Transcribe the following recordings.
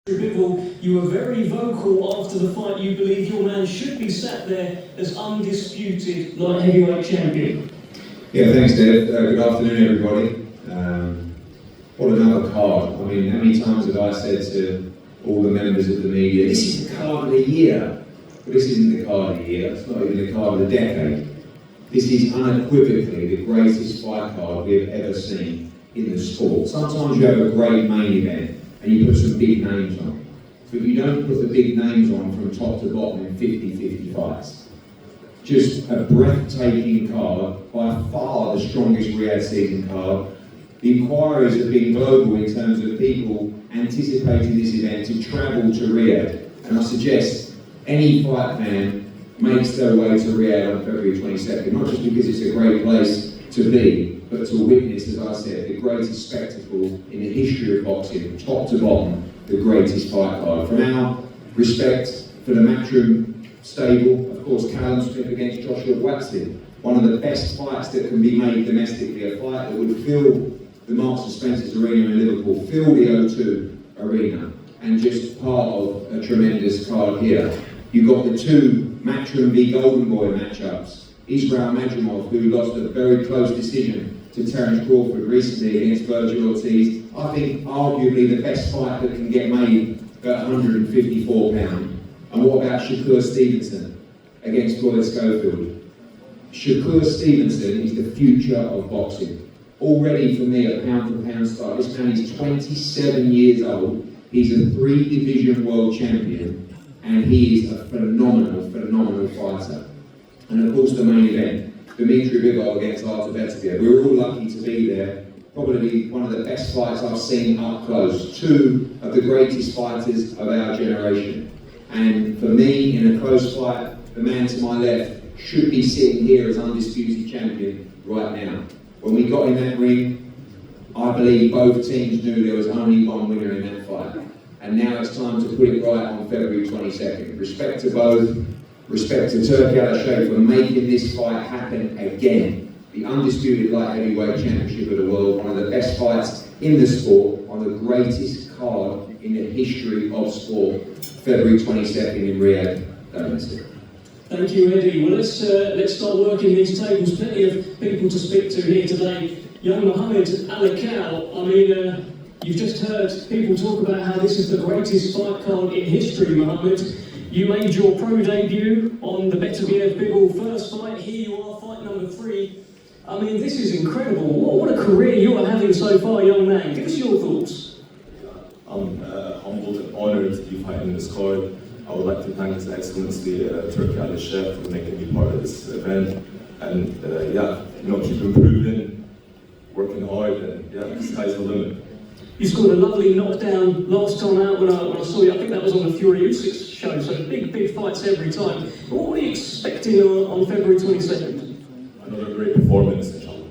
Bivol, you were very vocal after the fight. You believe your man should be sat there as undisputed light heavyweight champion. Yeah, thanks, Dave. Good afternoon, everybody. What another card. I mean, how many times have I said to all the members of the media, this is the card of the year. But this isn't the card of the year, it's not even the card of the decade. This is unequivocally the greatest fight card we have ever seen in the sport. Sometimes you have a great main event and you put some big names on, but you don't put the big names on from top to bottom in 50-50 fights. Just a breathtaking card, by far the strongest Riyadh season card. The inquiries have been global in terms of people anticipating this event to travel to Riyadh, and I suggest any fight fan makes their way to Riyadh on February 22nd, not just because it's a great place to be, but to witness, as I said, the greatest spectacle in the history of boxing, top to bottom, the greatest fight card. From our respect for the Matchroom stable, of course, Callum Smith against Joshua Buatsi, one of the best fights that can be made domestically, a fight that would fill the Marks and Spencer's Arena in Liverpool, fill the O2 Arena, and just part of a tremendous card here. You've got the two Matchroom v Golden Boy matchups. Israel Madrimov, who lost a very close decision to Terence Crawford recently against Virgil Ortiz. I think arguably the best fight that can get made at 154 pounds. And what about Shakur Stevenson against Floyd Schofield? Shakur Stevenson is the future of boxing. Already for me a pound for pound star. This man is 27 years old. He's a 3-division world champion, and he is a phenomenal fighter. And of course the main event, Dmitry Bivol against Beterbiev. We were all lucky to be there. Probably one of the best fights I've seen up close. Two of the greatest fighters of our generation. And for me, in a close fight, the man to my left should be sitting here as undisputed champion right now. When we got in that ring, I believe both teams knew there was only one winner in that fight. And now it's time to put it right on February 22nd. Respect to both. Respect to Turki Al-Sheikh for making this fight happen again. The undisputed light heavyweight championship of the world, one of the best fights in the sport, on the greatest card in the history of sport, February 22nd in Riyadh. Don't miss it. Thank you, Eddie. Well, let's start working these tables. Plenty of people to speak to here today. Young Mohammed Alakal, I mean, you've just heard people talk about how this is the greatest fight card in history, Mohammed. You made your pro debut on the Beterbiev Bivol first fight. Here you are, fight number 3. I mean, this is incredible. What a career you are having so far, young man. Give us your thoughts. I'm humbled and honoured to be fighting this card. I would like to thank His Excellency Turki Al-Sheikh for making me part of this event. And keep improving, working hard, and the sky's the limit. You scored a lovely knockdown last time out when I saw you. I think that was on the Fury Usyk show, so big fights every time. What are you expecting on February 22nd? Another great performance, inshallah.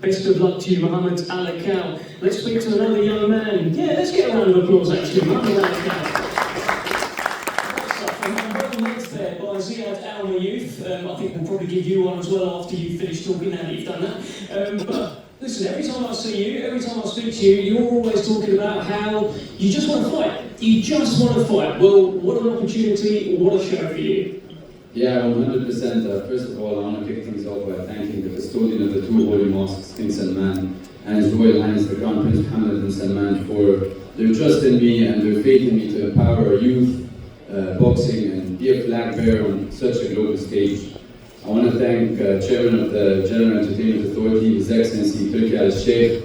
Best of luck to you, Mohammed Alakal. Let's speak to another young man. Yeah, let's get a round of applause actually, Mohammed Alakal. There by Ziad Al Mayouth. I think we'll probably give you one as well after you've finished talking now that you've done that. But listen, every time I see you, every time I speak to you, you're always talking about how you just want to fight. You just want to fight. Well, what an opportunity, what a show for you. Yeah, 100%. First of all, I want to kick things off by thanking the custodian of the two holy mosques, King Salman, and His Royal Highness the Crown Prince Mohammed bin Salman, for their trust in me and their faith in me to empower our youth, boxing, and be a flag bearer on such a global stage. I want to thank Chairman of the General Entertainment Authority, His Excellency Turki Al-Sheikh,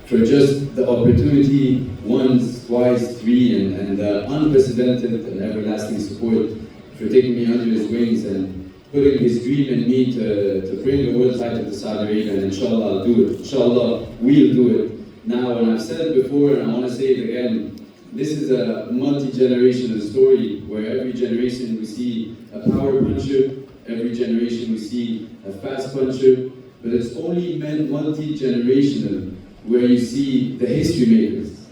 for just the opportunity, once, twice, 3, and the unprecedented and everlasting support, for taking me under his wings and putting his dream in me to bring the world title to Saudi Arabia, and inshallah I'll do it. Inshallah, we'll do it. Now, and I've said it before, and I want to say it again, this is a multi-generational story where every generation we see a power puncher, every generation we see a fast puncher, but it's only multi-generational where you see the history makers,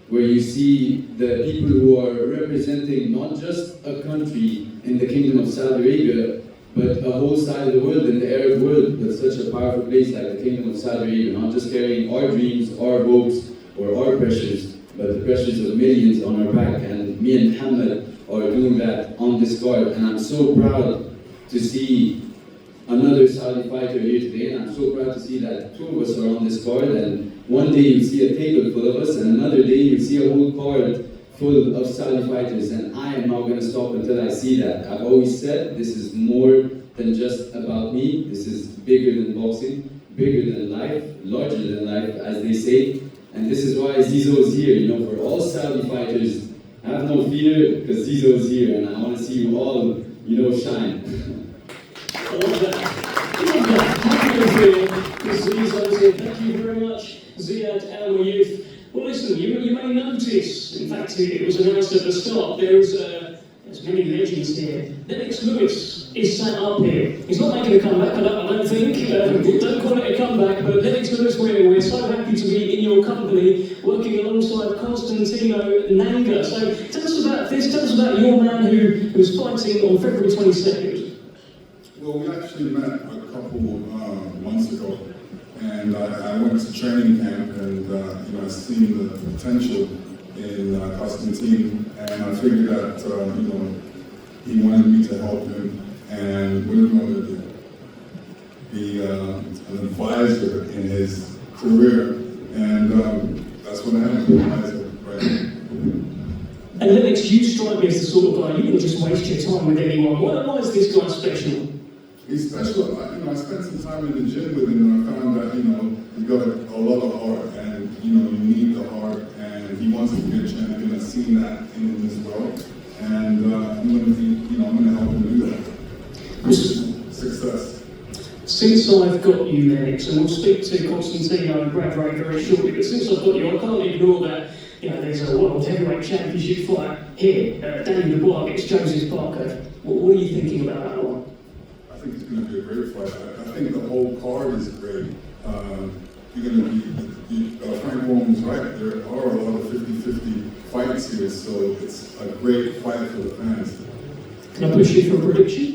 where you see the people who are representing not just a country in the Kingdom of Saudi Arabia, but a whole side of the world, in the Arab world, with such a powerful place like the Kingdom of Saudi Arabia, not just carrying our dreams, our hopes, or our pressures, but the pressures of millions on our back, and me and Mohammed are doing that on this card, and I'm so proud to see another Saudi fighter here today, and I'm so proud to see that two of us are on this card, and one day you'll see a table full of us, and another day you'll see a whole card full of Saudi fighters, and I am not going to stop until I see that. I've always said this is more than just about me. This is bigger than boxing, bigger than life, larger than life, as they say. And this is why Zizo is here. You know, for all Saudi fighters, have no fear, because Zizo is here, and I want to see you all, you know, shine. I love that. Happy to hear Zizo's here. Thank you very much, Ziad Al Youth. Well, listen, you may notice, in fact, it was announced at the start, there's many legends here. Lennox Lewis is sat up here. He's not making a comeback, I don't think. Don't call it a comeback, but Lennox Lewis, we're so happy to be in your company, working alongside Constantino Nanga. So tell us about this, tell us about your man who's fighting on February 22nd. Well, we actually met a couple months ago, and I went to training camp, and I seen the potential in Constantine, and I figured that he wanted me to help him, and we were going to be an advisor in his career, and that's what happened. Right. And Lennox, you strike me as the sort of guy, you wouldn't just waste your time with anyone. Why is this guy special? He's special. I spent some time in the gym with him, and I found that he's got a lot of heart, and you need the heart, and he wants to be a champion. I've seen that in him as well, and I'm going to help him do that. Success. Since I've got you, Lennox, and we'll speak to Constantino and Breder very shortly, but since I've got you, I can't ignore that. There's a World Heavyweight Championship fight here. Daniel Dubois against Joseph Parker. What are you thinking about that one? I think it's going to be a great fight. I think the whole card is great. You're going to be, Frank Warren's right, there are a lot of 50-50 fights here, so it's a great fight for the fans. Can I push you for a prediction?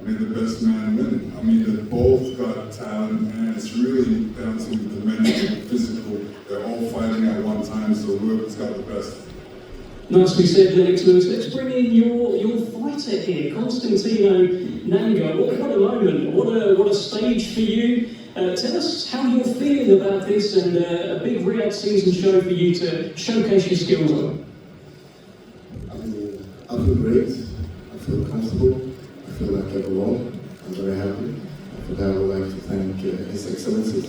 May the best man win. They both got talent, and it's really down to the mental, physical. They're all fighting at one time, so whoever's got the best. Nicely said, Lennox Lewis. Let's bring in your fighter here, Constantino Nanga. What a moment, what a stage for you. Tell us how you're feeling about this, and a big Riyadh season show for you to showcase your skills on. I feel great, I feel comfortable, I feel like I belong. I'm very happy. For that, I would like to thank His Excellency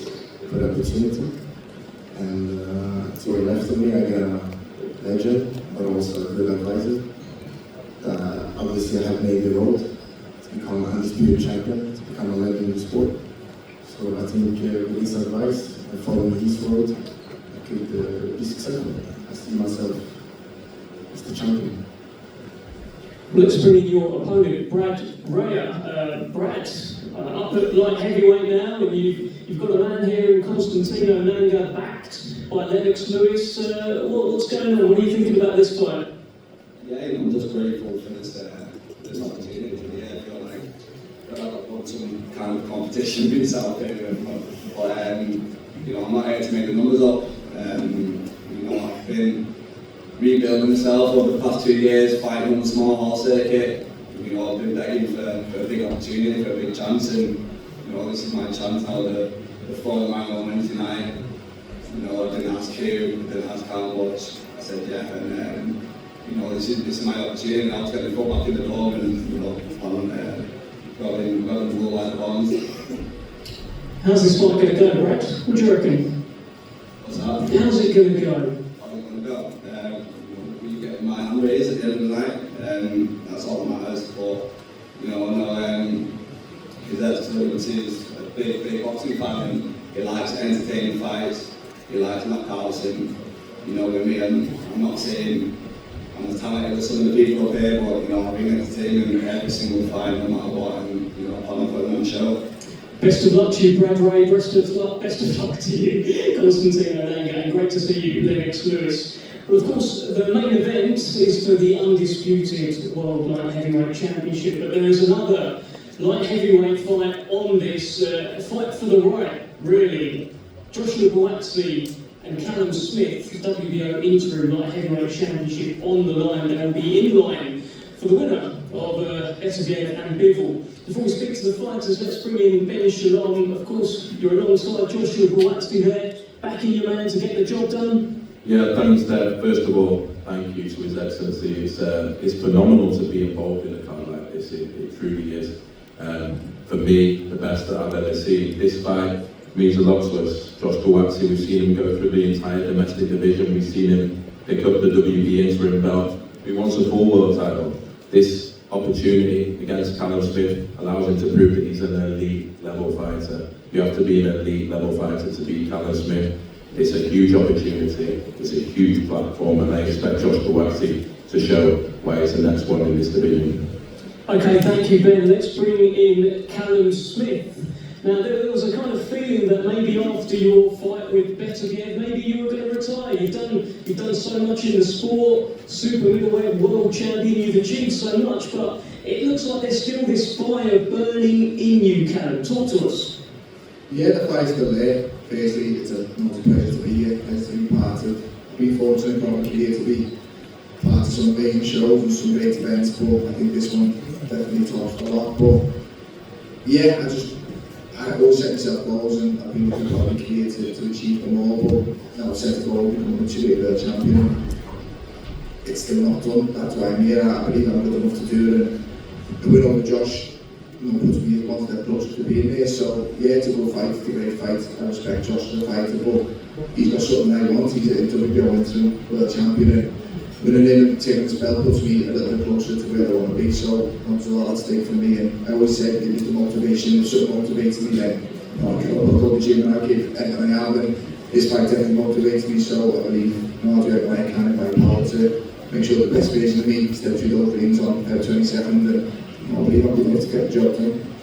for the opportunity. And to the left of me, I got a legend, but also a good advisor. Obviously, I have made the road to become an undisputed champion, to become a legend in the sport. So I think with his advice and following his road, I could be successful. I see myself as the champion. Let's bring in your opponent, Breder. Brad, up at light heavyweight now, and you've got a man here in Constantino Nanga, backed by Lennox Lewis. What's going on? What are you thinking about this fight? Yeah, I'm just grateful for this opportunity. I feel like I've got some kind of competition being set up here. But I'm not here to make the numbers up. I've been rebuilding myself over the past 2 years, fighting on the small hall circuit. I've been begging for a big opportunity, for a big chance, and this is my chance now. The following my on Wednesday night. I didn't ask who, didn't ask how much. I said yeah, and this is my opportunity now to get the foot back in the door, and I'm got the worldwide bonds. How's this fight going to go, Brad? What do you reckon? What's that? How's it going to go? How's it going to go? We get my hand raised at the end of the night, that's all that matters. But I know his Excellency is a big boxing fan, and he likes entertaining fights, he likes knockouts, and with me, I'm not saying I'm as talented as some of the people up here, but I bring entertainment in every single fight, no matter what, and I plan on putting on a show. Best of luck to you, Brad Ray. Best of luck to you, Constantino Nanga, and great to see you, Lennox Lewis. But of course, the main event is for the undisputed World Light Heavyweight Championship, but there is another light heavyweight fight on this, fight for the right, really. Joshua Buatsi and Callum Smith, WBO interim light heavyweight championship on the line. They will be in line for the winner of Beterbiev and Bivol. Before we speak to the fighters, let's bring in Ben Shalom. Of course, you're alongside Joshua Buatsi there, backing your man to get the job done. Yeah, thanks, Dad. First of all, thank you to His Excellency. It's phenomenal to be involved in a card like this. It truly is. For me, the best that I've ever seen. This fight means a lot to us. Josh Buatsi, we've seen him go through the entire domestic division. We've seen him pick up the WB interim belt. He wants a full world title. This opportunity against Callum Smith allows him to prove that he's an elite level fighter. You have to be an elite level fighter to beat Callum Smith. It's a huge opportunity, it's a huge platform, and I expect Josh Buatsi to show why he's the next one in this division. Okay, thank you, Ben. Let's bring in Callum Smith. Now, there was a kind of feeling that maybe after your fight with Beterbiev, maybe you were going to retire. You've done so much in the sport, super middleweight world champion, you've achieved so much, but it looks like there's still this fire burning in you, Callum. Talk to us. Yeah, the fight's still there. Basically, it's a pleasure to be here, and to be part of, be fortunate got my career to be part of some amazing shows and some great events, but I think this one definitely tops a lot. But yeah, I always set myself goals, and I've been looking for my career to achieve them all, but now I've set a goal to become a two-weight champion. It's still not done, that's why I'm here. I believe I'm good enough to do it, and the win over Josh puts me one step closer to being there. So yeah, it's a good fight, it's a great fight. I respect Josh as a fighter, but he's got something I want. He's a WBO interim world champion, and winning him and taking his belt puts me a little bit closer to where I want to be. So there's a lot at stake for me, and I always said it was the motivation. If something motivates me, then I'll go to the gym and I'll give everything I have, and this fight definitely motivates me. So I believe I'll do everything I can in my power to make sure the best version of me step through those rings on February 27th, and I believe I'm good enough to get the job done.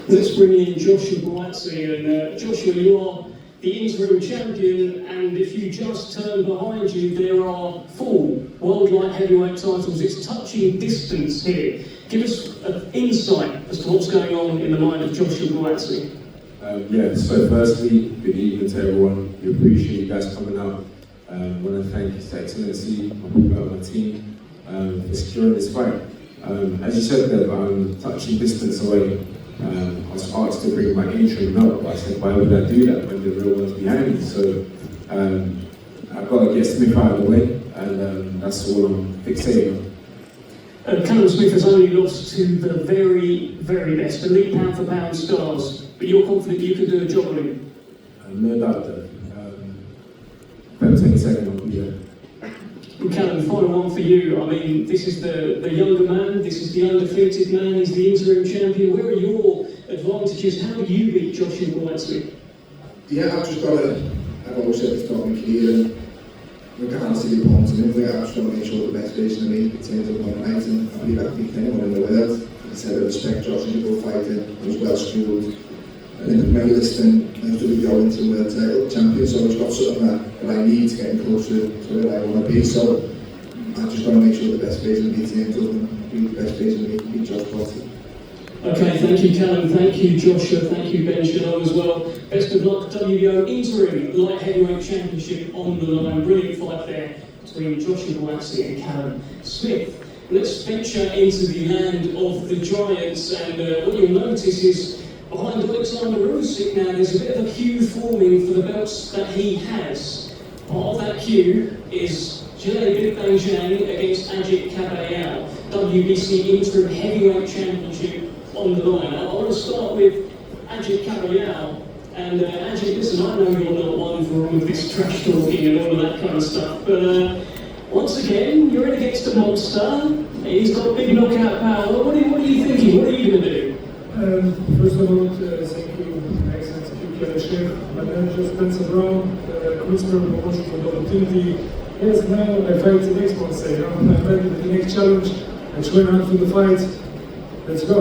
Let's bring in Joshua Buatsi, and Joshua, you are the interim champion, and if you just turn behind you, there are 4 world light heavyweight titles. It's touching distance here. Give us an insight as to what's going on in the mind of Joshua Buatsi. So firstly, good evening to everyone. We appreciate you guys coming out. I want to thank His Excellency, my team, for securing this fight. As you said there, I'm touching distance away. I was asked to bring my interim belt, but I said, why would I do that when the real one's behind me? So I've got to get Smith out of the way, and that's all I'm fixating on. Callum Smith has only lost to the very, very best, elite pound-for-pound stars, but you're confident you can do a job on him? No doubt that. February 22nd, I'll be there. And Callum, final one for you. I mean, this is the younger man, this is the undefeated man, he's the interim champion. Where are your advantages? How do you beat Joshua Buatsi? Yeah, I've always said it's not my career, and regardless of the opponents and everything, I've just got to make sure the best version of me in terms of one night, and I believe I can beat anyone in the world. I said I respect Josh, he's a good fighter, he was well schooled, Olympic medalist, and he's WBO into world title champion, so I've got something that I need to get closer to where I want to be. So I've just got to make sure the best version of me turns up and be the best version of me to beat Josh Buatsi. Okay, thank you Callum, thank you Joshua, thank you Ben Shalom as well. Best of luck, WBO interim light heavyweight championship on the line. Brilliant fight there between Joshua Buatsi and Callum Smith. Let's venture into the land of the giants, and what you'll notice is behind Alexander Usyk now there's a bit of a queue forming for the belts that he has. Part of that queue is Big Bang Jang against Kabayel, WBC interim heavyweight championship on the line. I want to start with Kabayel, and listen, I know you're not one for all of this trash talking and all of that kind of stuff, but once again, you're in against a monster. He's got big knockout power. What are you thinking? What are you going to do? First of all, thank you, Excellency Chef, my manager Spencer Brown, Commissioner of Promotion for the opportunity. Yes, now I fight the next monster. I'm ready for the next challenge. I'm going out for the fight. Let's go.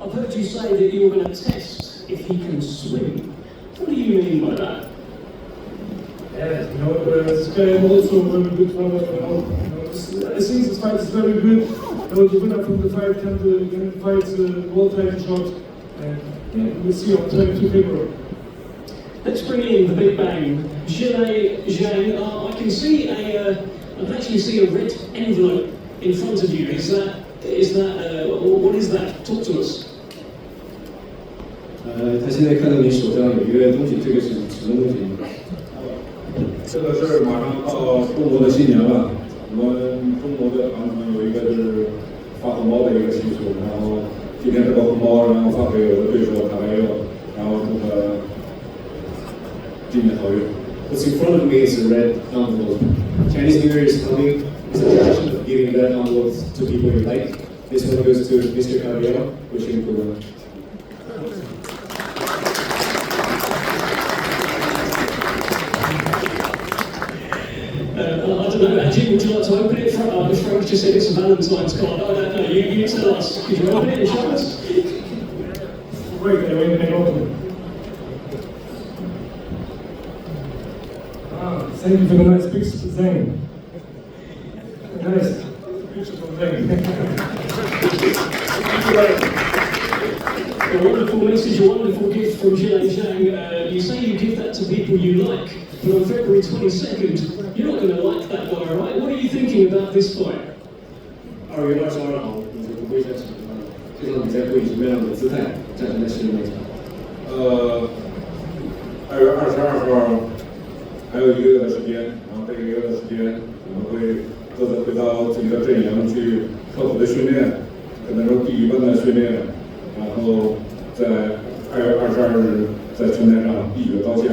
I've heard you say that you were going to test if he can swim. What do you mean by that? Yeah, this guy also very good fighter. I think this fight is very good. The winner from the fight can fight the world title shot. And we'll see on 22 February. Let's bring in the Big Bang. Jang, I can see I've actually seen a red envelope in front of you. What is that? Talk to us. 他现在看到你手上有一个东西，这个是什么东西？这个是马上到中国的新年了，我们中国的传统有一个就是发红包的一个习俗，然后今天这个红包然后发给我的对手Kabayel，然后祝他今年好运。What's in front of me is a red envelope. Chinese New Year is coming. It's a tradition of giving red envelopes to people you like. This one goes to Mr. Kabayel. Wishing him good luck. I don't know, Ajit, would you like to open it? Frank just said it's a Valentine's card. I don't know, you tell us. Could you open it and show us? Wait, open it. Thank you for the nice pictures, Zhang. Nice picture from Zhang. A wonderful message, a wonderful gift from Jang. You say you give that to people you like, but on February 22nd, you're not going to like that guy, right? What are you thinking about this fight? 2月22号，你就不会再什么了。这场比赛会以什么样的姿态战胜在世人面前？2月22号还有1个月的时间，然后这1个月的时间，我们会各自回到自己的阵营去刻苦的训练，可能是第一班的训练，然后在2月22日在拳台上一决高下，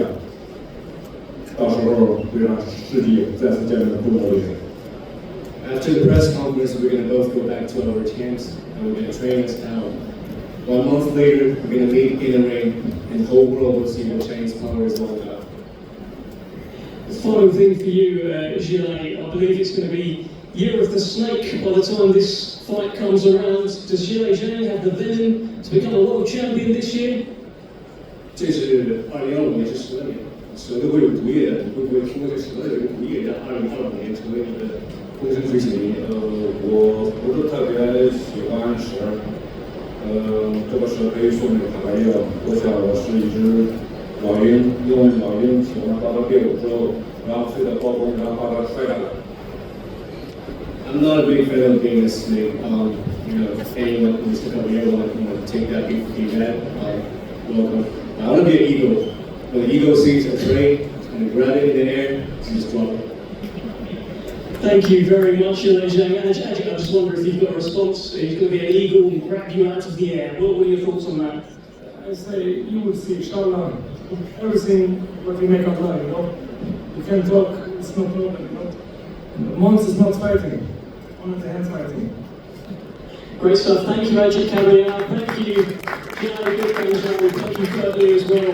到时候会让世界再次见证中国队。After the press conference, we're going to both go back to our camps and we're going to train us out. 1 month later, we're going to meet in the ring and the whole world will see what Chinese power is all about. The final thing for you, Gilles, I believe it's going to be Year of the Snake by the time this fight comes around. Does Gilles Zhang have the venom to become a world champion this year? 这是2025年是蛇年，蛇都会有毒液的，你会不会通过这蛇的这个毒液，让2025年成为你的终身追求的一年？我不是特别喜欢蛇，这个蛇可以送给Kabayel。我想我是一只老鹰，因为老鹰喜欢抓到猎物之后，然后飞到高空，然后把它摔下来。I'm not a big fan of being a snake. If anyone wants to come here, want to take that big bad, welcome. I want to be an eagle. When the eagle sees a prey, it's going to grab it in the air and just drop it. Thank you very much, Gilles Zhang. I just wonder if you've got a response. He's going to be an eagle and grab you out of the air. What are your thoughts on that? I say, you will see, inshallah, everything what you make online, You can talk, it's no problem, Mons is not fighting, only the hands fighting. Great stuff. Thank you, Ajit Kabayel. Thank you, Jang. Thank you, Kirby, as well,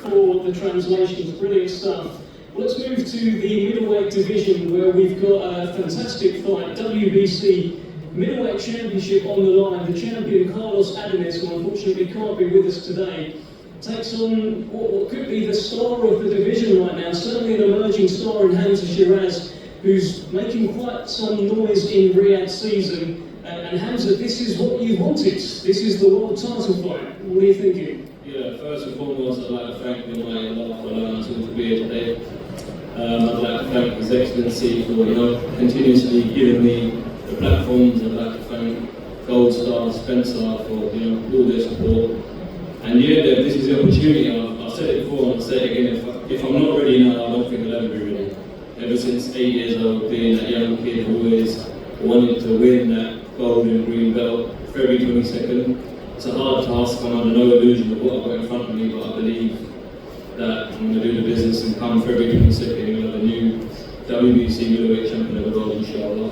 for the translations. Brilliant stuff. Let's move to the middleweight division, where we've got a fantastic fight. WBC middleweight championship on the line. The champion, Carlos Adames, who unfortunately can't be with us today, takes on what could be the star of the division right now. Certainly an emerging star in Hamza Shiraz, who's making quite some noise in Riyadh season. And Hamza, this is what you wanted. This is the world title fight. What are you thinking? Yeah, first and foremost, I'd like to thank the Almighty Allah for allowing us all to be here today. I'd like to thank His Excellency for continuously giving me the platforms. I'd like to thank Gold Star, Spencer for all their support. And yeah, this is the opportunity. I've said it before and I'll say it again. If I'm not ready now, I don't think I'll ever be ready. Ever since 8 years old, being that young kid, always wanted to win that gold and green belt. February 22nd. It's a hard task. I'm under no illusion of what I've got in front of me, but I believe that I'm going to do the business and come February 22nd, we'll have a new WBC middleweight champion of the world, inshallah.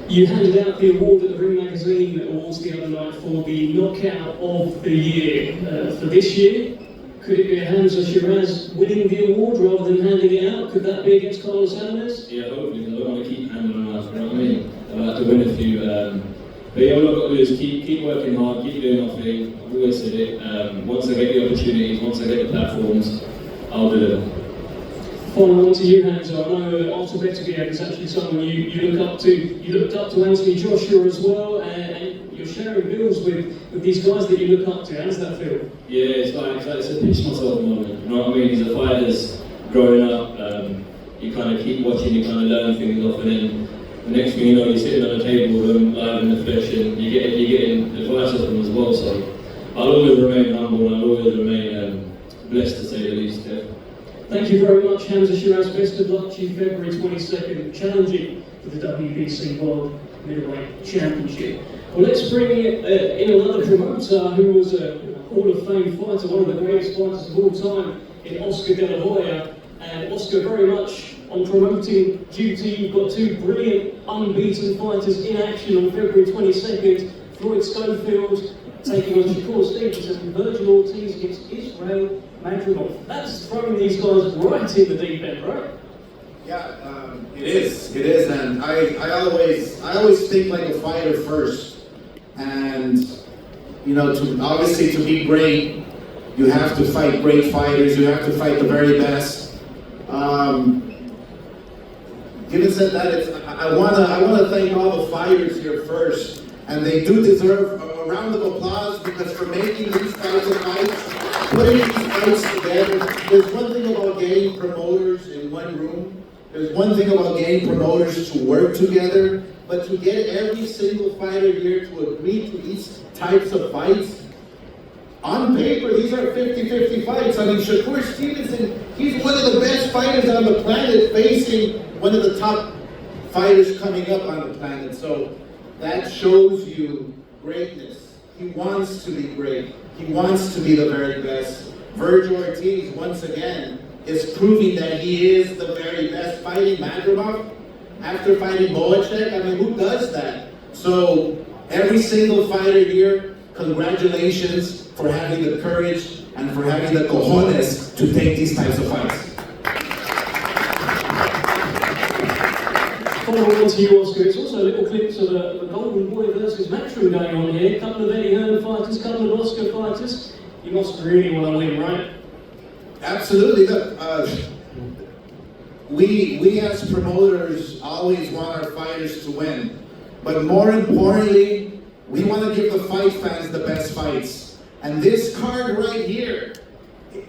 You handed out the award at the Ring Magazine Awards the other night for the knockout of the year. For this year, could it be Hamza Shiraz winning the award rather than handing it out? Could that be against Carlos Adames? Yeah, hopefully. I don't want to keep handing them out, you know what I mean? I'd like to win a few. But yeah, all I've got to do is keep working hard, keep doing my thing. I've always said it. Once I get the opportunities, once I get the platforms, I'll deliver. Final one to you, Hamza. I know Artur Beterbiev is actually someone you look up to. You looked up to Anthony Joshua as well, and you're sharing bills with these guys that you look up to. How does that feel? Yeah, it's a pinch myself moment. You know what I mean? He's a fighter's growing up, you kind of keep watching, you kind of learn things off, and then the next thing you know, you're sitting on a table with them live in the flesh, and you're getting advice off them as well. So I'll always remain humble, and I'll always remain blessed, to say the least. Yeah. Thank you very much, Hamza Shiraz. Best of luck to you February 22nd, challenging for the WBC World Middleweight Championship. Well, let's bring in another promoter who was a Hall of Fame fighter, one of the greatest fighters of all time, in Oscar De La Hoya. And Oscar, very much on promoting duty. You've got two brilliant, unbeaten fighters in action on February 22nd. Floyd Schofield taking on Shakur Stevenson, and Virgil Ortiz against Israel Madrimov. That's throwing these guys right in the deep end, right? Yeah, it is, and I always think like a fighter first, and you know, to be great, you have to fight great fighters. You have to fight the very best. Given said that, I wanna thank all the fighters here first, and they do deserve a round of applause because for making these types of fights, putting these fights together. There's one thing about getting promoters in one room. There's one thing about getting promoters to work together, but to get every single fighter here to agree to these types of fights, on paper, these are 50-50 fights. I mean, Shakur Stevenson, he's one of the best fighters on the planet, facing one of the top fighters coming up on the planet. So that shows you greatness. He wants to be great. He wants to be the very best. Virgil Ortiz, once again, is proving that he is the very best, fighting Madrimov after fighting Boacek. I mean, who does that? So every single fighter here, congratulations for having the courage and for having the cojones to take these types of fights. Following on to you, Oscar, it's also little clips of the Golden Boy versus Matchroom going on here. A couple of Eddie Hearn fighters, a couple of Oscar fighters. You must really want to win, right? Absolutely. Look, we as promoters always want our fighters to win, but more importantly, we want to give the fight fans the best fights. And this card right here,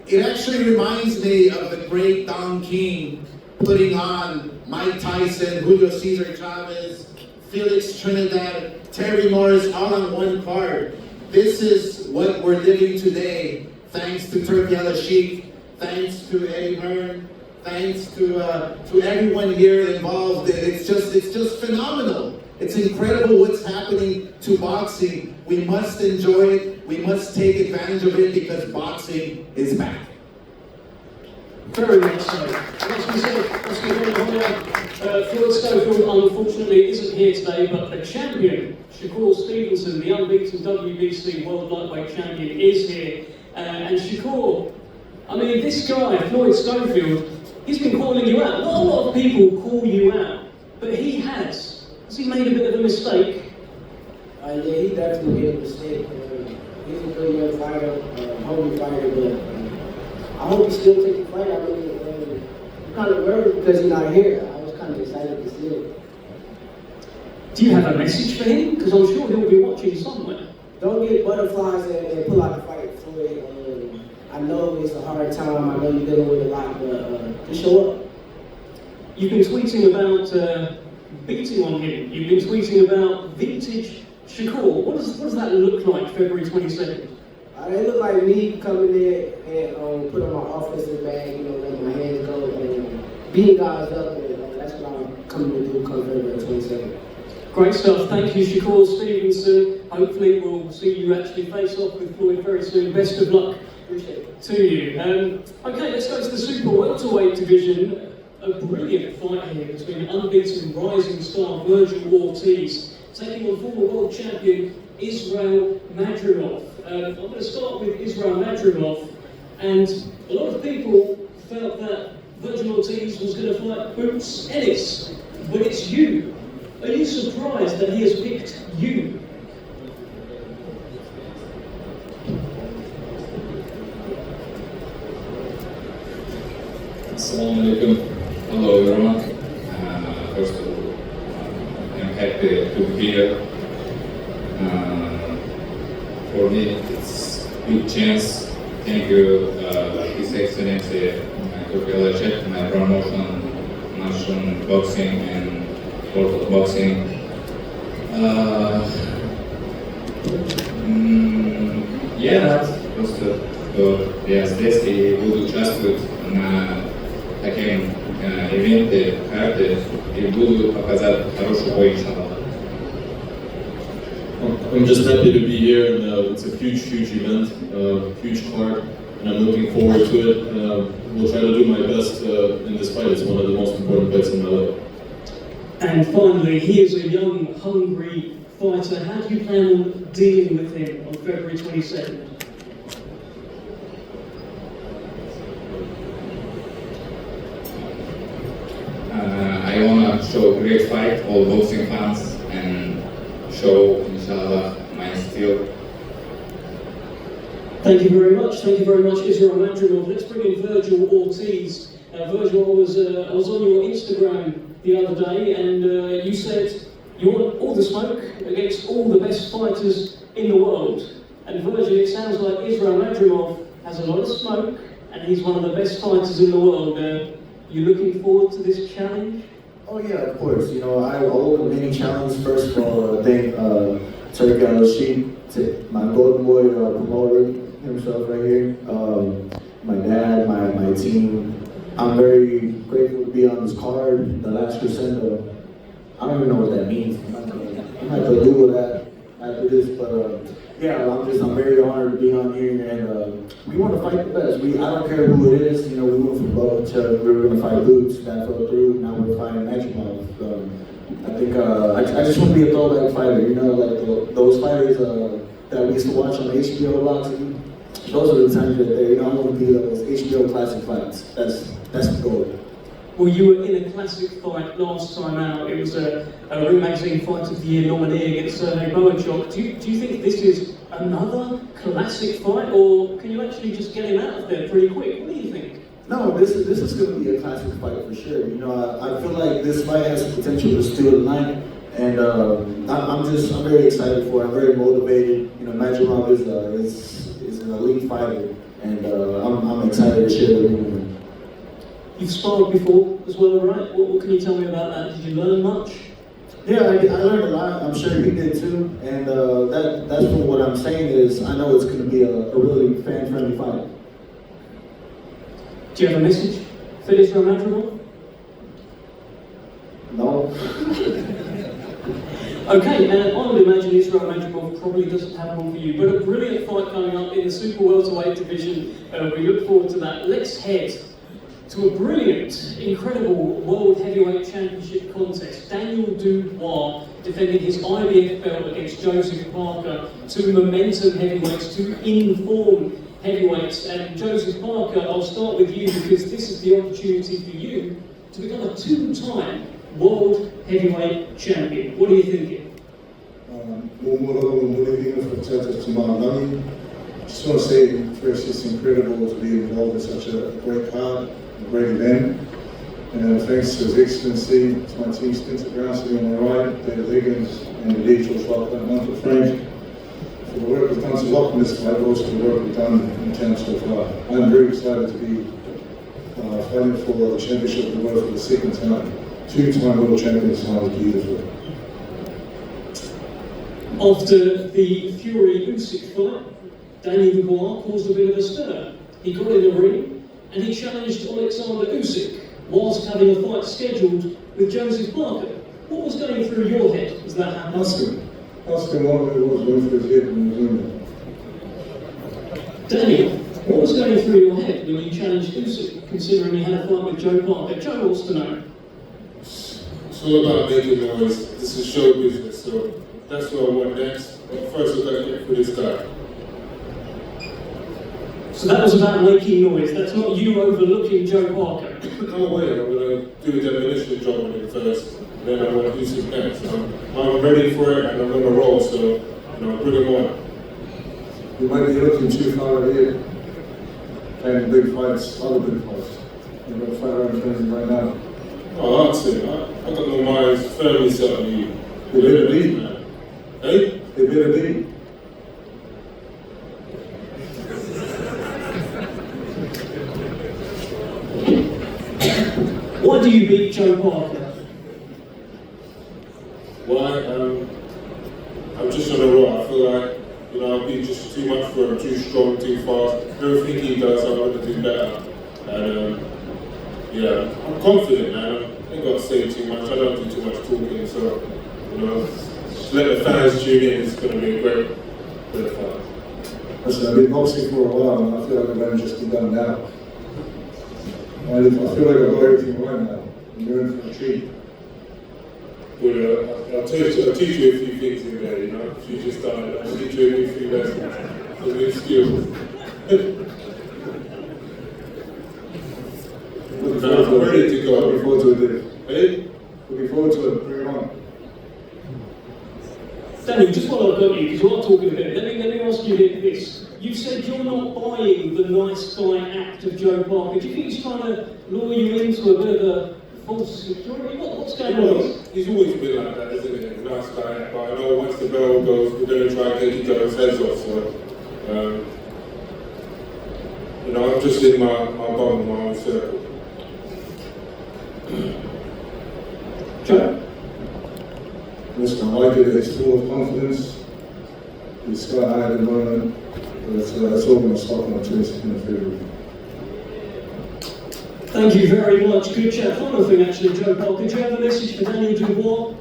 it actually reminds me of the great Don King putting on Mike Tyson, Julio Cesar Chavez, Felix Trinidad, Terry Morris, all on one card. This is what we're living today, thanks to Turki Al-Sheikh, thanks to Eddie Hearn, thanks to everyone here involved. It's just phenomenal. It's incredible what's happening to boxing. We must enjoy it. We must take advantage of it because boxing is back. Very much so. Floyd Schofield, unfortunately, isn't here today, but the champion, Shakur Stevenson, the unbeaten WBC World Lightweight Champion, is here. And Shakur, I mean, this guy, Floyd Schofield, he's been calling you out. Not a lot of people call you out, but he has. Has he made a bit of a mistake? Yeah, he definitely made a mistake. He's a good young fighter, hungry fighter, but I hope he still takes the fight. I mean, I'm kind of worried because he's not here. I was kind of excited to see it. Do you have a message for him? Because I'm sure he'll be watching somewhere. Don't get butterflies and pull out the fight, Floyd. I know it's a hard time. I know you're dealing with a lot, but just show up. You've been tweeting about beating on him. You've been tweeting about vintage Shakur. What does that look like, February 22nd? It looked like me coming in and put on my offensive bag, you know, letting my hands go and beating guys up. And that's what I'm coming to do come February 22nd. Great stuff. Thank you, Shakur Stevenson. Hopefully we'll see you actually face off with Floyd very soon. Best of luck to you. Okay, let's go to the super welterweight division. A brilliant fight here between unbeaten rising star Virgil Ortiz taking on former world champion Israel Madrimov. I'm going to start with Israel Madrimov, and a lot of people felt that Virgil Ortiz was going to fight Boots Ennis, but it's you. Are you surprised that he has picked you? Assalamu alaikum. Hello everyone. First of all, I'm happy to be here. For me, it's a big chance. Thank you, His Excellency, my Turkey legit, my promotion, national boxing and world of boxing. Я рад просто, что я здесь и буду участвовать на таком ивенте карты и буду показать хороший бой, иншаллах. I'm just happy to be here, and it's a huge event, huge card, and I'm looking forward to it. We'll try to do my best in this fight. It's one of the most important fights in my life. And finally, he is a young, hungry fighter. How do you plan on dealing with him on February 22nd? I want to show great fight, all boxing fans, and show, inshallah, my skill. Thank you very much. Thank you very much, Israel Madrimov. Let's bring in Virgil Ortiz. Virgil, I was on your Instagram the other day, and you said you want all the smoke against all the best fighters in the world. And Virgil, it sounds like Israel Madrimov has a lot of smoke, and he's one of the best fighters in the world. You looking forward to this challenge? Oh yeah, of course. You know, I welcome any challenge. First of all, I thank Turkey Al-Rashid, my golden boy promoter himself right here, my dad, my team. I'm very grateful to be on this card, the last crescendo. I don't even know what that means. I'm not gonna Google that after this, but yeah, I'm very honored to be on here, and we want to fight the best. I don't care who it is. You know, we went from both. We were gonna fight Boots, that fell through. Now we're fighting Madrimov. I think I just want to be a throwback fighter. You know, like those fighters that we used to watch on HBO boxing. Those are the times that they, you know, I want to be those HBO classic fights. That's the goal. Well, you were in a classic fight last time out. It was a Ring Magazine Fight of the Year nominee against Boachok. Do you think this is another classic fight, or can you actually just get him out of there pretty quick? What do you think? No, this is going to be a classic fight for sure. You know, I feel like this fight has the potential to steal the night, and I'm very excited for it. I'm very motivated. You know, Madrimov is an elite fighter, and I'm excited to share the ring with him. You've sparred before as well, right? What can you tell me about that? Did you learn much? Yeah, I learned a lot. I'm sure he did too. And that's what I'm saying is I know it's going to be a really fan-friendly fight. Do you have a message for Israel Madrimov? No. Okay, and I would imagine Israel Madrimov probably doesn't have one for you, but a brilliant fight coming up in the super welterweight division. We look forward to that. Let's head to a brilliant, incredible World Heavyweight Championship contest. Daniel Dubois defending his IBF belt against Joseph Parker, two momentum heavyweights, two in-form heavyweights. And Joseph Parker, I'll start with you because this is the opportunity for you to become a two-time World Heavyweight Champion. What are you thinking? Just want to say first, it's incredible to be involved in such a great card, a great event. And thanks to His Excellency, to my team, Spencer Brown, sitting on my right, David Higgins, and the lead, George Rockland, and Uncle Frank, for the work we've done to welcome this fight, but also the work we've done in town so far. I'm very excited to be fighting for the championship of the world for the second time. Two-time world champion sounds beautiful. After the Fury Usyk fight, Daniel Dubois caused a bit of a stir. He got in the ring and he challenged Alexander Usyk whilst having a fight scheduled with Joseph Parker. What was going through your head as that happened? Ask him what was going through his head when he was doing that. Daniel, what was going through your head when you challenged Usyk, considering you had a fight with Joe Parker? Joe wants to know. It's all about making noise. This is show business, so that's what I want next. But first, we've got to get through this guy. So that was about making noise. That's not you overlooking Joe Parker. No way. I'm going to do the demolition job on him first. Then I'm going to do some next. I'm ready for it and I'm going to roll, so bring him on. You might be looking too far ahead. Playing big fights, other big fights. You're going to fight around training right now. Oh, that's it. I got no mind firmly set on you. They better be. Man. Hey? They better be. Why? I'm just on a roll. I feel like, you know, I've been just too much for him, too strong, too fast. Everything he does, I'm going to do better. And yeah, I'm confident, man. I ain't got to say too much. I don't do too much talking, so, you know, just let the fans tune in. It's going to be a great fight. Listen, I've been boxing for a while and I feel like I've only just begun now. And I feel like I've got everything right now. I'm going for a treat. Well, I'll teach you a few things in there, you know. If you just started, I'll teach you a few lessons, some new skills. I'm ready to go. Looking forward to it, Dave. Ready? Looking forward to it. Bring it on. Daniel, just while I've got you, because you are talking a bit, let me ask you this. You said you're not buying the nice guy act of Joe Parker. Do you think he's trying to lure you into a bit of a false security? What's going on? He's always been like that, isn't he? Nice guy. But I know once the bell goes, we're going to try and take each other's heads off. So, you know, I'm just in my bubble, my own circle. Joe? Listen, I like it. It's full of confidence. It's sky high at the moment. But it's all going to stop my choice in the favor. Thank you very much. Good chat. Final thing, actually, Joe Parker. Do you have a message for Daniel Dubois?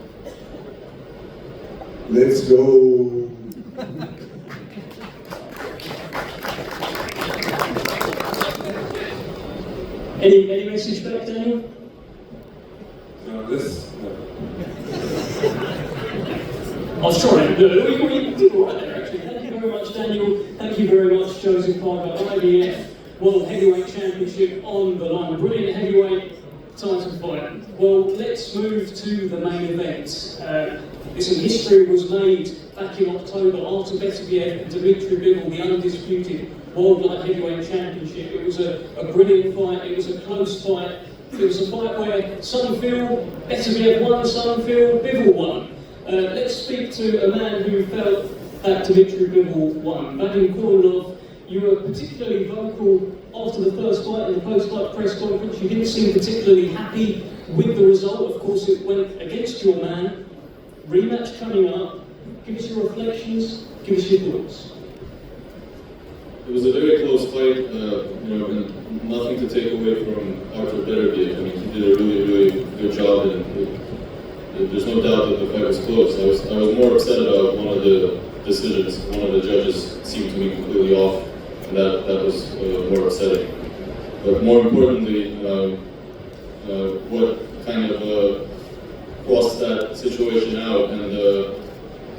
Let's go. Any message back, Daniel? No, this. I was trying. You did all right there, actually. Thank you very much, Daniel. Thank you very much, Joseph Parker. IBF World Heavyweight Championship on the line. Brilliant heavyweight title fight. Well, let's move to the main event. Listen, history was made back in October after Beterbiev and Dmitry Bivol, the undisputed World Light Heavyweight Championship. It was a brilliant fight. It was a close fight. It was a fight where some feel Beterbiev won, some feel Bivol won. Let's speak to a man who felt that Dmitry Bivol won. Vadim Kornilov, you were particularly vocal after the first fight in the post-fight press conference. You didn't seem particularly happy with the result. Of course, it went against your man. Rematch coming up. Give us your reflections. Give us your thoughts. It was a very close fight, and nothing to take away from Artur Beterbiev. I mean, he did a really, really good job, and there's no doubt that the fight was close. I was more upset about one of the decisions. One of the judges seemed to me completely off, and that was more upsetting. But more importantly, what kind of crossed that situation out and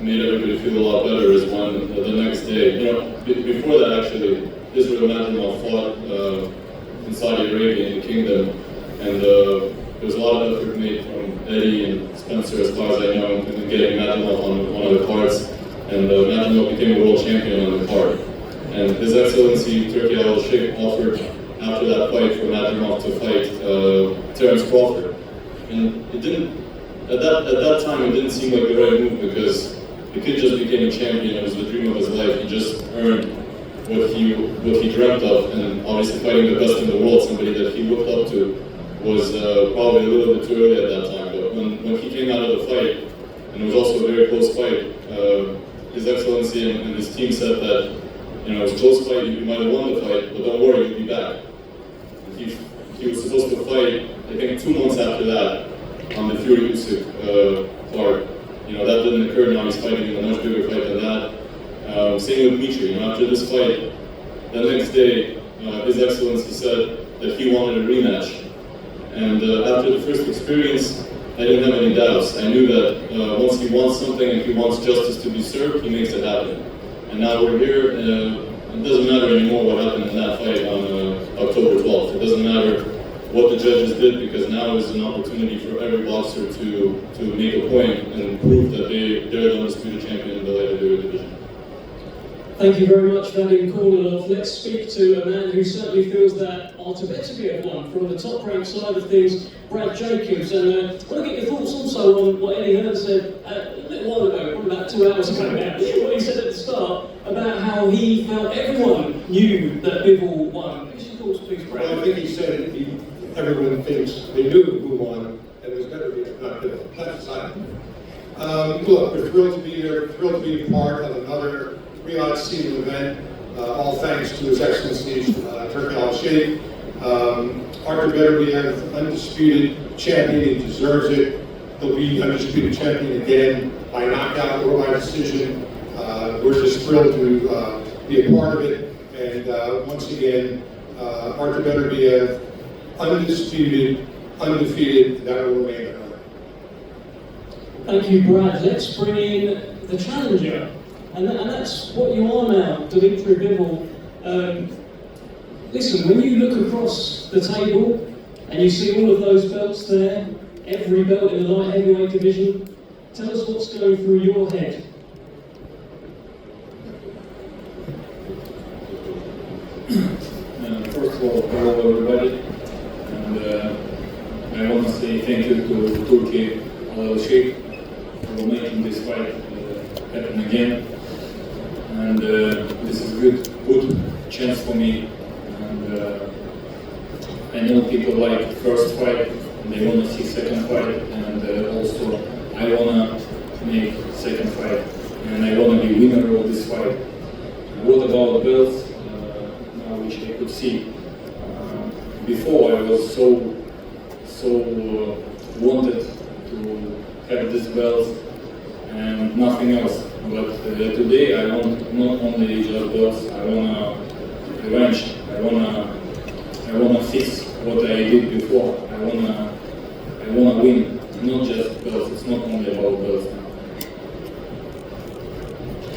made everybody feel a lot better is when the next day, before that actually, Israel Madrimov fought in Saudi Arabia in the Kingdom, and there was a lot of effort made from Eddie and Spencer, as far as I know, in getting Madrimov on one of the cards, and Madrimov became a world champion on the card. And His Excellency Turkey Al-Sheikh offered after that fight for Madrimov to fight Terence Crawford, and it didn't. At that time, it didn't seem like the right move because the kid just became a champion. It was the dream of his life. He just earned what he dreamt of, and obviously fighting the best in the world, somebody that he looked up to, was probably a little bit too early at that time. But when he came out of the fight, and it was also a very close fight, His Excellency and his team said that it was a close fight. You might have won the fight, but don't worry, you'll be back. He was supposed to fight, I think, 2 months after that, on the Fury Usyk card. That didn't occur. Now he's fighting in a much bigger fight than that. Same with Dmitry. After this fight, the next day, His Excellency said that he wanted a rematch. And after the first experience, I didn't have any doubts. I knew that once he wants something and he wants justice to be served, he makes it happen. And now we're here. It doesn't matter anymore what happened in that fight on October 12th. It doesn't matter what the judges did, because now is an opportunity for every boxer to make a point and prove that they're the undisputed champion in the light heavyweight division. Thank you very much, Vadim Kornilov. Let's speak to a man who certainly feels that Artur Beterbiev won from the top-ranked side of things, Brad Jacobs. And I want to get your thoughts also on what Eddie Hearn said a little while ago, probably about 2 hours ago now. What he said at the start about how he felt everyone knew that Bivol won. What's your thoughts, please, Brad? Well, I think he said everyone thinks they knew who won, and it was Beterbiev, not Bivol. That's Look, we're thrilled to be here, thrilled to be a part of another Riyadh season event. All thanks to His Excellency Turki Al-Sheikh. Artur Beterbiev, undisputed champion, he deserves it. He'll be undisputed champion again by knockout or by decision. We're just thrilled to be a part of it. And once again, Artur Beterbiev, undisputed, undefeated, that will remain another. Thank you, Brad. Let's bring in the challenger. And that's what you are now, Dimitri Bivol. Listen, when you look across the table and you see all of those belts there, every belt in the light heavyweight division, tell us what's going through your head. First of all, hello everybody. And I want to say thank you to Turki Al-Sheikh for making this fight happen again. And this is good chance for me. And I know people like first fight, and they want to see second fight, and also I want to make second fight, and I want to be winner of this fight. What about belts? Now which I could see. Before I was so wanted to have this belt and nothing else. But today I want not only just belts, I want revenge. I want to fix what I did before. I want to win, not just belts. It's not only about belts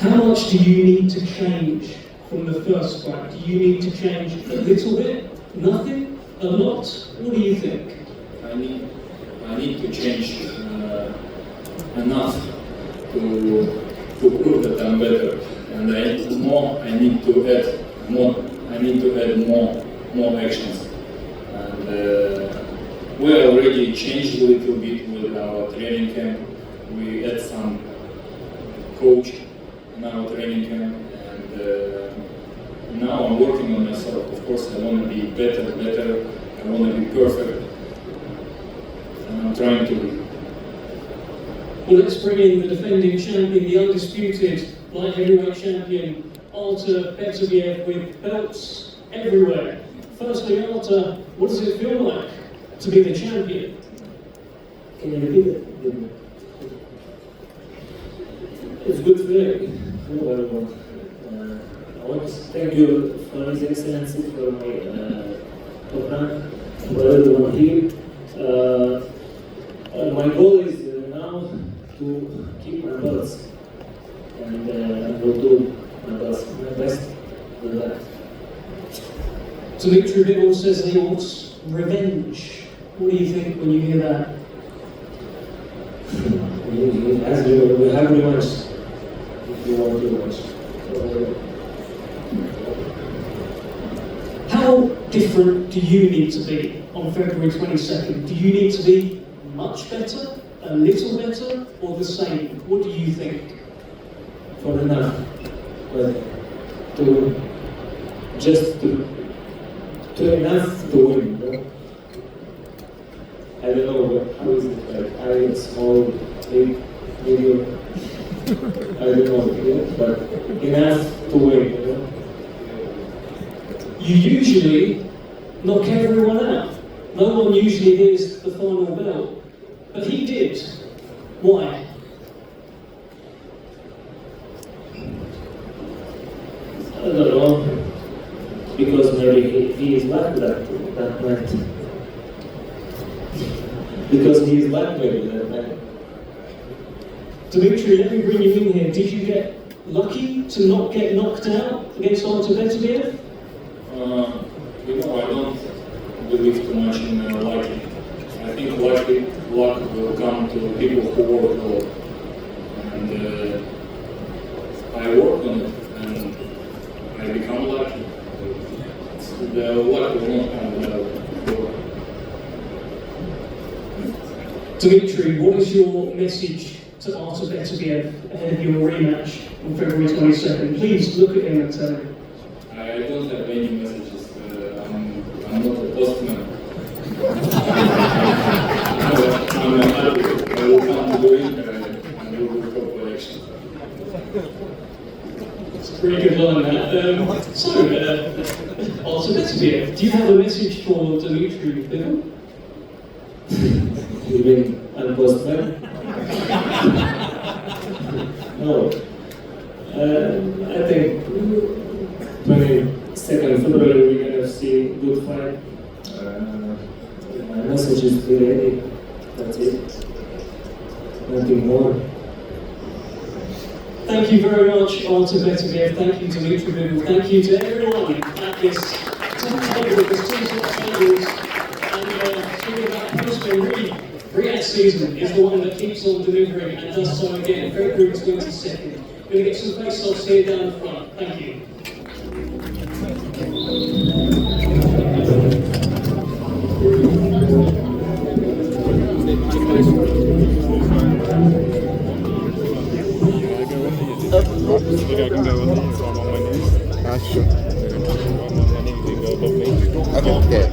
now. How much do you need to change from the first fight? Do you need to change a little bit? Nothing? A lot? What do you think? I need to change enough to prove that I'm better, and I need to add more actions. And we already changed a little bit with our training camp. We had some coach in our training camp, and now I'm working on myself. Of course, I want to be better. I want to be perfect, and I'm trying to be. Well, let's bring in the defending champion, the undisputed light heavyweight champion, Artur Beterbiev, with belts everywhere. Firstly, Artur, what does it feel like to be the champion? Can you repeat it? It's good feeling. Hello everyone. I want to thank you for His Excellency, for my program, for everyone here. My goal is now to keep my belts, and I will do my best for that. Dimitri Bivol says he wants revenge. What do you think when you hear that? As we have rematch, if you want rematch. How different do you need to be on February 22nd? Do you need to be much better, a little better, or the same? What do you think? For enough, but to enough to win. You know? I don't know how is it like high, small, big, medium. I don't know, but enough to win. You know? You usually knock everyone out. No one usually hears the final bell, but he did. Why? I don't know, because maybe he is like that night. Because he is like maybe that night. Dimitri, let me bring you in here. Did you get lucky to not get knocked out against Artur Beterbiev? I don't believe too much in lucky. I think luck will come to people who work hard. And I work on it, and I become lucky. The luck will not come without work. Dimitri, what is your message to Artur Beterbiev ahead of your rematch on February 22nd? Please look at him and tell him. I don't have any messages. I'm not a postman. I'm happy. I will come to the ring and So, Artur Beterbiev, do you have a message for Dmitry Bivol? You mean I'm postman? No. I think 22nd February we're gonna see good fight. My message is be ready. That's it. Nothing more. Thank you very much, Artur Beterbiev. Thank you, Dmitry Bivol. Thank you to everyone at this table, this two-slot tables. And speaking about post-game, Riyadh season is the one that keeps on delivering and does so again. February 22nd. We're going to get some face-offs here down the front. Thank you. I can go with you if I'm on my knees. Sure. If I'm on my knees, you can go above me. Okay.